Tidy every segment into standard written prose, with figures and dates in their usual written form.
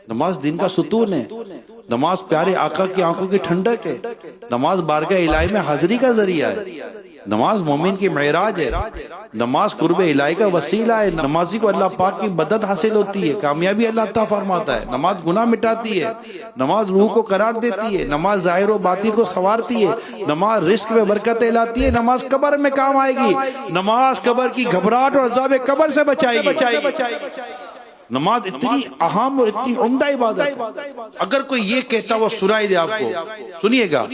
نماز دین کا ستون ہے، نماز پیارے آقا کی آنکھوں کی ٹھنڈک ہے، نماز بارگاہ الہی میں حاضری کا ذریعہ ہے، نماز مومن کی معراج ہے، نماز قرب الہی کا وسیلہ ہے، نمازی کو اللہ پاک کی مدد حاصل ہوتی ہے، کامیابی اللہ عطا فرماتا ہے، نماز گناہ مٹاتی ہے، نماز روح کو قرار دیتی ہے، نماز ظاہر و باطن کو سنوارتی ہے، نماز رزق میں برکتیں لاتی ہے، نماز قبر میں کام آئے گی، نماز قبر کی گھبراہٹ اور عذاب قبر سے بچائے گی۔ نماز اتنی اہم اور اتنی عمدہ عبادت ہے، اگر کوئی یہ کہتا وہ سنائی دے آپ کو، سنیے گا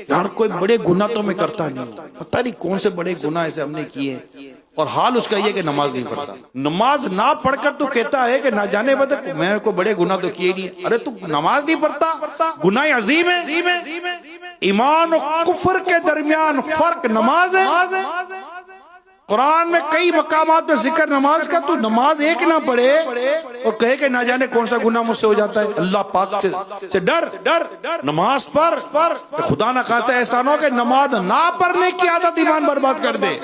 یار کوئی بڑے گناہ تو میں کرتا نہیں، پتہ نہیں کون سے بڑے گناہ ایسے ہم نے کیے، اور حال اس کا یہ کہ نماز نہیں پڑھتا۔ نماز نہ پڑھ کر تو کہتا ہے کہ نہ جانے بدک میں کو بڑے گناہ تو کیے نہیں، ارے تو نماز نہیں پڑھتا، گناہ عظیم ہے۔ ایمان و کفر کے درمیان فرق نماز ہے۔ قرآن میں کئی مقامات پہ ذکر نماز کا، تو نماز ایک نہ پڑھے اور کہے کہ نہ جانے کون سا گناہ مجھ سے ہو جاتا ہے، اللہ پاک سے ڈر نماز پر، خدا نہ کہتا ہے احسان ہو کہ نماز نہ پڑھنے کی عادت ایمان برباد کر دے۔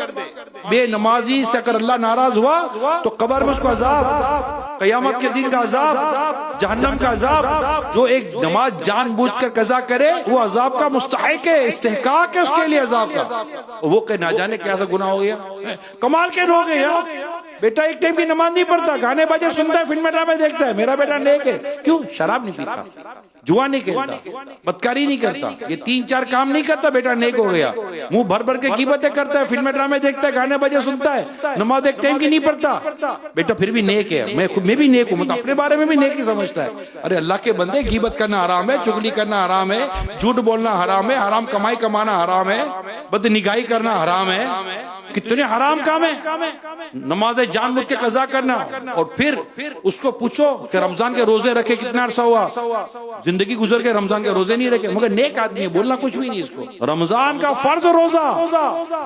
بے نمازی سے اگر اللہ ناراض ہوا تو قبر میں اس کو عذاب، قیامت کے دن کا عذاب، جہنم کا عذاب۔ جو ایک نماز جان بوجھ کر قضا کرے وہ عذاب کا مستحق ہے، استحقاق ہے اس کے لیے عذاب کا، وہ کہ نہ جانے کیا تھا گناہ ہو گیا۔ کمال کے لوگ ہیں یار، بیٹا ایک ٹائم کی نماز نہیں پڑھتا، گانے بجے سنتا ہے، فلم ڈرامے دیکھتا ہے، میرا بیٹا نیک ہے، کیوں؟ شراب نہیں پیتا، جوا نہیں کھیلتا، بدکاری نہیں کرتا، یہ 3-4 کام نہیں کرتا، بیٹا نیک ہو گیا۔ منہ بھر بھر کے غیبتیں کرتا ہے، فلم ڈرامے دیکھتا ہے، گانے بجے سنتا ہے، نماز ایک ٹائم کی نہیں پڑھتا، بیٹا پھر بھی نیک ہے، میں بھی نیک ہوں، مطلب اپنے بارے میں بھی نیک ہی سمجھتا ہے۔ ارے اللہ کے بندے، غیبت کرنا حرام ہے، چغلی کرنا حرام ہے، جھوٹ بولنا حرام ہے، حرام کمائی کمانا حرام ہے، بد نگاہی کرنا حرام ہے، کتنے حرام کام ہیں۔ نماز جان بوجھ کے قضا کرنا، اور پھر اس کو پوچھو کہ رمضان کے روزے رکھے کتنا عرصہ ہوا، زندگی گزر کے رمضان کے روزے نہیں رکھے، مگر نیک آدمی ہے، بولنا کچھ بھی نہیں اس کو۔ رمضان کا فرض روزہ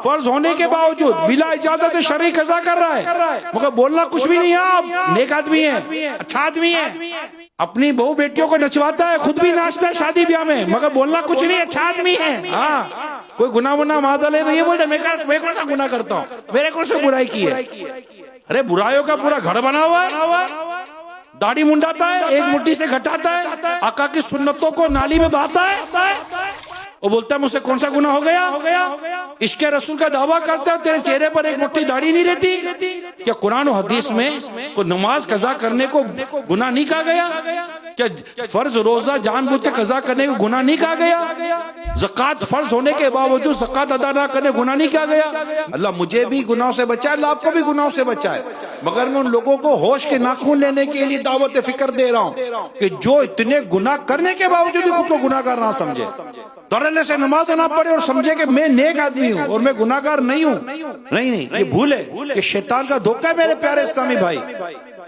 فرض ہونے کے باوجود بلا اجازت شرعی قضا کر رہا ہے، مگر بولنا کچھ بھی نہیں ہے، آپ نیک آدمی ہے، اچھا آدمی ہے۔ اپنی بہو بیٹیوں کو نچواتا ہے، خود بھی ناچتا ہے شادی بیاہ میں، مگر بولنا کچھ نہیں، اچھا آدمی ہے۔ ہاں کوئی گناہ ونا معاذ اللہ تو یہ بولتے میں کون سا گناہ کرتا ہوں، میرے کون سے برائی کی ہے؟ ارے برائیوں کا پورا گھر بنا ہوا ہے، داڑھی منڈاتا ہے، ایک مٹھی سے گھٹاتا ہے، آقا کی سنتوں کو نالی میں بہاتا ہے، وہ بولتا ہے مجھ سے کون سا گناہ ہو گیا؟ عشق رسول کا دعویٰ کرتا ہے، تیرے چہرے پر ایک مٹھی داڑھی نہیں رہتی؟ کیا قرآن و حدیث میں کوئی نماز قضا کرنے کو گناہ نہیں کہا گیا؟ کیا فرض روزہ جان بوجھ کے قضا کرنے کو گناہ نہیں کہا گیا؟ زکوٰۃ فرض ہونے کے باوجود زکوٰۃ ادا نہ کرنے گناہ نہیں کہا گیا؟ اللہ مجھے بھی گناہوں سے بچائے، اللہ آپ کو بھی گناہوں سے بچائے، مگر میں ان لوگوں کو ہوش کے ناخن لینے کے لیے دعوت فکر دے رہا ہوں کہ جو اتنے گناہ کرنے کے باوجود بھی خود کو گناہ گار نہ سمجھے، درلے سے نماز نہ پڑھے اور سمجھے کہ میں نیک آدمی ہوں اور میں گناہ گار نہیں ہوں۔ نہیں، یہ بھول ہے، یہ شیطان کا دھوکہ ہے میرے پیارے اسلامی بھائی،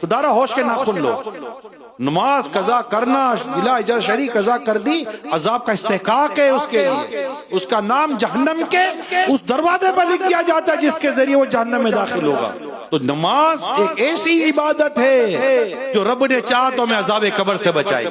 خدا را ہوش کے ناخن لو۔ نماز قضا کرنا بلا اجازت شرعی قضا کر دی، عذاب کا استحقاق ہے اس کے لیے، اس کا نام جہنم کے اس دروازے پر لکھ دیا جاتا ہے جس کے ذریعے وہ جہنم میں داخل ہوگا۔ تو نماز ایک ایسی عبادت ہے جو رب نے چاہا تو ہمیں عذاب قبر سے بچائے۔